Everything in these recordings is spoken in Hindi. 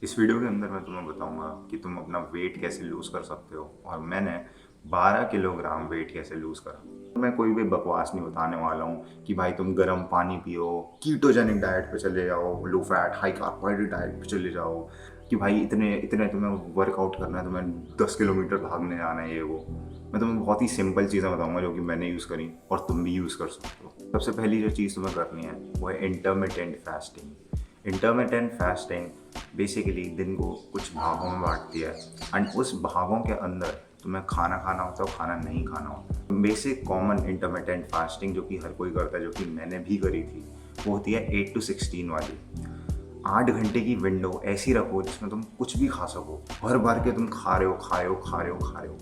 इस वीडियो के अंदर मैं तुम्हें बताऊंगा कि तुम अपना वेट कैसे लूज़ कर सकते हो और मैंने 12 किलोग्राम वेट कैसे लूज़ करा। मैं कोई भी बकवास नहीं बताने वाला हूँ कि भाई तुम गर्म पानी पियो, कीटोजेनिक डाइट पे चले जाओ, low fat high carbohydrate diet पे चले जाओ, कि भाई इतने इतने तुम्हें वर्कआउट करना है, तुम्हें 10 किलोमीटर भागने जाना है, ये वो। मैं तुम्हें बहुत ही सिंपल चीज़ें बताऊंगा जो कि मैंने यूज़ करी और तुम भी यूज़ कर सकते हो। सबसे पहली जो चीज़ तुम्हें करनी है वो है intermittent fasting. Intermittent fasting basically दिन को कुछ भागों में बांटती है एंड उस भागों के अंदर तुम्हें खाना खाना होता है, खाना नहीं खाना होता। बेसिक कॉमन इंटरमिटेंट फास्टिंग जो कि हर कोई करता है, जो कि मैंने भी करी थी, वो होती है 8 to 16 वाली। 8 घंटे की विंडो ऐसी रखो जिसमें तुम कुछ भी खा सको, भर भर के तुम खा रहे हो खा रहे हो खा रहे हो खा रहे हो,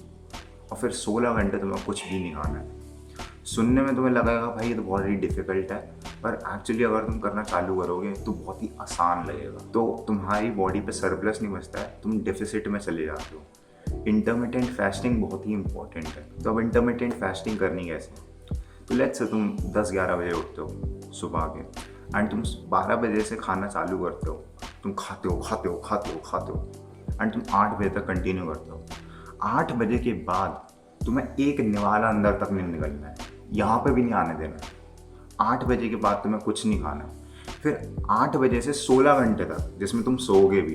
और फिर 16 घंटे तुम्हें कुछ भी नहीं खाना है। सुनने में तुम्हें लगेगा भाई ये तो बहुत ही डिफिकल्ट है, पर एक्चुअली अगर तुम करना चालू करोगे तो बहुत ही आसान लगेगा। तो तुम्हारी बॉडी पे सरप्लस नहीं बचता है, तुम डेफिसिट में चले जाते हो। इंटरमिटेंट फास्टिंग बहुत ही इंपॉर्टेंट है। तो अब इंटरमिटेंट फास्टिंग करनी कैसे? तो लेट्स से तुम 10-11 बजे उठते हो सुबह के एंड तुम 12 बजे से खाना चालू करते हो। तुम खाते हो खाते हो खाते हो खाते हो एंड तुम 8 बजे तक कंटिन्यू करते हो। 8 बजे के बाद तुम्हें एक निवाला अंदर तक नहीं निकलना है, यहाँ पे भी नहीं आने देना है। 8 बजे के बाद तुम्हें कुछ नहीं खाना है। फिर 8 बजे से 16 घंटे तक जिसमें तुम सोओगे भी,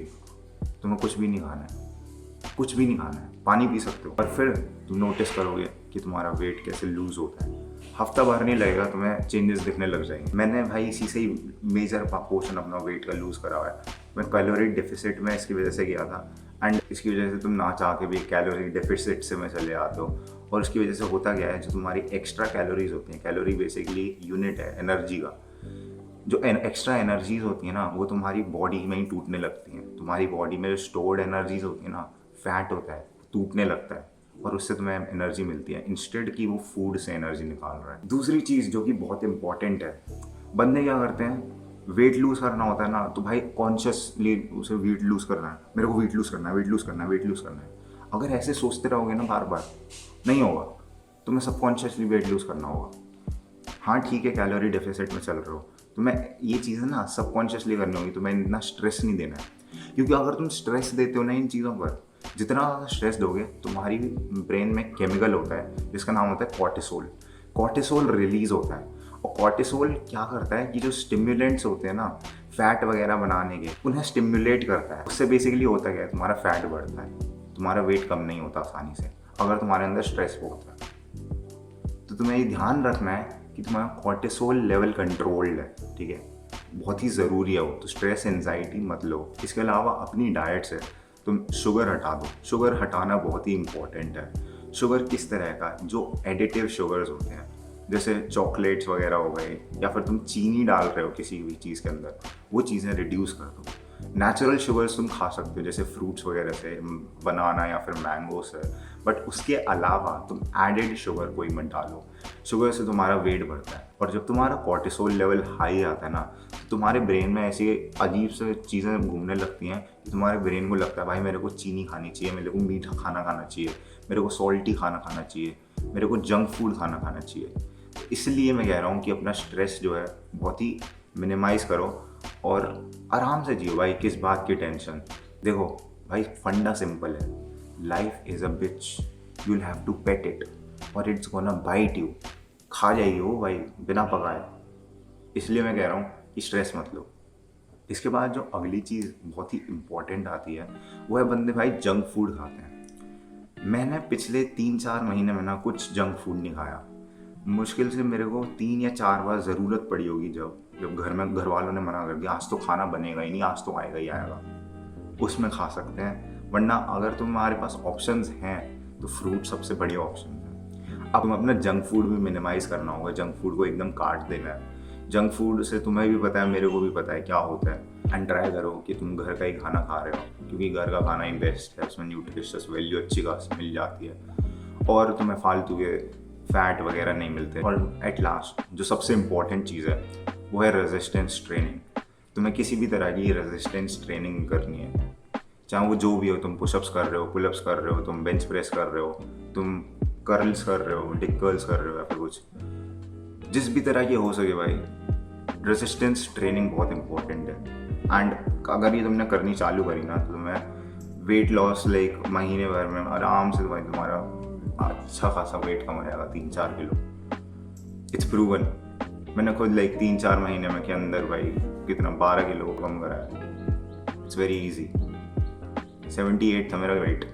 तुम्हें कुछ भी नहीं खाना है, कुछ भी नहीं खाना है। पानी पी सकते हो और फिर तुम नोटिस करोगे कि तुम्हारा वेट कैसे लूज़ होता है। हफ्ता भर नहीं लगेगा, तुम्हें चेंजेस दिखने लग जाएंगे। मैंने भाई इसी से ही मेजर पोर्शन अपना वेट का लूज़ करा हुआ है। मैं कैलोरी डेफिसिट में इसकी वजह से गया था एंड इसकी वजह से तुम ना चाह के भी कैलोरी डेफिसिट से में चले आते हो। और उसकी वजह से होता क्या है, जो तुम्हारी एक्स्ट्रा कैलोरीज होती हैं, कैलोरी बेसिकली यूनिट है एनर्जी का, जो एक्स्ट्रा एनर्जीज होती हैं ना, वो तुम्हारी बॉडी में ही टूटने लगती हैं। तुम्हारी बॉडी में जो स्टोर्ड एनर्जीज होती है ना, फैट होता है, टूटने लगता है और उससे तुम्हें एनर्जी मिलती है, इंस्टेड कि वो फूड से एनर्जी निकाल रहा है। दूसरी चीज़ जो कि बहुत इंपॉर्टेंट है, बंदे क्या करते हैं, वेट लूज़ करना होता है ना, तो भाई कॉन्शियसली उसे वेट लूज़ करना है, मेरे को वेट लूज़ करना है, वेट लूज़ करना है, वेट लूज़ करना है। अगर ऐसे सोचते रहोगे ना बार बार, नहीं होगा। तुम्हें सबकॉन्शियसली वेट लूज़ करना होगा। हाँ ठीक है, कैलोरी डेफिसिट में चल रहे हो, तुम्हें ये चीज़ें ना सबकॉन्शियसली करनी होगी। तुम्हें इतना स्ट्रेस नहीं देना है, क्योंकि अगर तुम स्ट्रेस देते हो ना इन चीज़ों पर, जितना ज़्यादा स्ट्रेस दोगे, तुम्हारी ब्रेन में केमिकल होता है जिसका नाम होता है कॉर्टिसोल। कॉर्टिसोल रिलीज होता है और कॉर्टिसोल क्या करता है कि जो स्टिम्युलेंट्स होते हैं ना फैट वगैरह बनाने के, उन्हें स्टिम्युलेट करता है। उससे बेसिकली होता क्या है, तुम्हारा फैट बढ़ता है, तुम्हारा वेट कम नहीं होता आसानी से अगर तुम्हारे अंदर स्ट्रेस होता है। तो तुम्हें ये ध्यान रखना है कि तुम्हारा कॉर्टिसोल लेवल कंट्रोल्ड है, ठीक है, बहुत ही ज़रूरी है वो। तो स्ट्रेस एंजाइटी मत लो। इसके अलावा अपनी डाइट से तुम शुगर हटा दो। शुगर हटाना बहुत ही इंपॉर्टेंट है। शुगर किस तरह का, जो एडिटिव शुगर्स होते हैं, जैसे चॉकलेट्स वगैरह हो गए, या फिर तुम चीनी डाल रहे हो किसी भी चीज़ के अंदर, वो चीज़ें रिड्यूस कर दो। नेचुरल शुगर्स तुम खा सकते हो, जैसे फ्रूट्स वगैरह से, बनाना या फिर मैंगो से, बट उसके अलावा तुम एडेड शुगर कोई मत डालो। शुगर से तुम्हारा वेट बढ़ता है और जब तुम्हारा कॉर्टिसोल लेवल हाई आता है ना, तो तुम्हारे ब्रेन में ऐसी अजीब से चीज़ें घूमने लगती हैं कि तुम्हारे ब्रेन को लगता है भाई मेरे को चीनी खानी चाहिए, मेरे को मीठा खाना खाना चाहिए, मेरे को सॉल्टी खाना खाना चाहिए, मेरे को जंक फूड खाना खाना चाहिए। तो इसलिए मैं कह रहा हूँ कि अपना स्ट्रेस जो है बहुत ही मिनिमाइज़ करो और आराम से जियो भाई। किस बात की टेंशन? देखो भाई, फंडा सिंपल है, life is a bitch, you will have to pet it और इट्स गोना बाइट यू। खा जाएगी वो भाई बिना पकाए। इसलिए मैं कह रहा हूँ कि स्ट्रेस मत लो। इसके बाद जो अगली चीज़ बहुत ही इम्पॉर्टेंट आती है, वो है बंदे भाई जंक फूड खाते हैं। मैंने पिछले 3-4 महीने में ना कुछ जंक फूड नहीं खाया। मुश्किल से मेरे को 3 या 4 बार ज़रूरत पड़ी होगी, जब घर वालों ने मना कर दिया आज तो खाना बनेगा ही नहीं, आज तो आएगा ही आएगा, उसमें खा सकते हैं। वरना अगर तुम्हारे पास ऑप्शंस हैं तो फ्रूट सबसे बढ़िया ऑप्शन है। अब अपना जंक फूड भी मिनिमाइज़ करना होगा, जंक फूड को एकदम काट देना है। जंक फूड से तुम्हें भी पता है, मेरे को भी पता है क्या होता है। एंड ट्राई करो कि तुम घर का ही खाना खा रहे हो, क्योंकि घर का खाना ही बेस्ट है, उसमें न्यूट्रिशियस वैल्यू अच्छी खास मिल जाती है और तुम्हें फालतू के फैट वगैरह नहीं मिलते। और एट लास्ट जो सबसे इम्पॉर्टेंट चीज़ है वो है रेजिस्टेंस ट्रेनिंग। तुम्हें किसी भी तरह की रेजिस्टेंस ट्रेनिंग करनी है, चाहे वो जो भी हो। तुम पुशअप्स कर रहे हो, पुलअप्स कर रहे हो, तुम बेंच प्रेस कर रहे हो, तुम कर्ल्स कर रहे हो, डिक कर्ल्स कर रहे हो, या फिर कुछ जिस भी तरह की हो सके भाई, रेजिस्टेंस ट्रेनिंग बहुत इंपॉर्टेंट है। एंड अगर ये तुमने करनी चालू करी ना तो तुम्हें वेट लॉस लाइक महीने भर में आराम से भाई तुम्हारा अच्छा खासा वेट कम हो जाएगा, 3-4 किलो। It's proven. मैंने खुद लाइक 3-4 महीने में के अंदर भाई कितना 12 किलो कम करा है। It's very easy. 78 था मेरा वेट,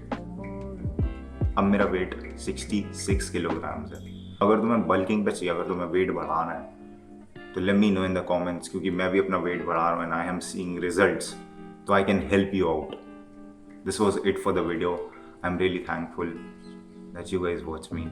अब मेरा वेट 66 किलोग्राम है। अगर तुम्हें बल्किंग पे चाहिए, अगर तुम्हें वेट बढ़ाना है तो let me know in the comments, क्योंकि मैं भी अपना वेट बढ़ा रहा हूँ and I am seeing results, तो I can help you out. This was it for the video. I'm really thankful that you guys watch me.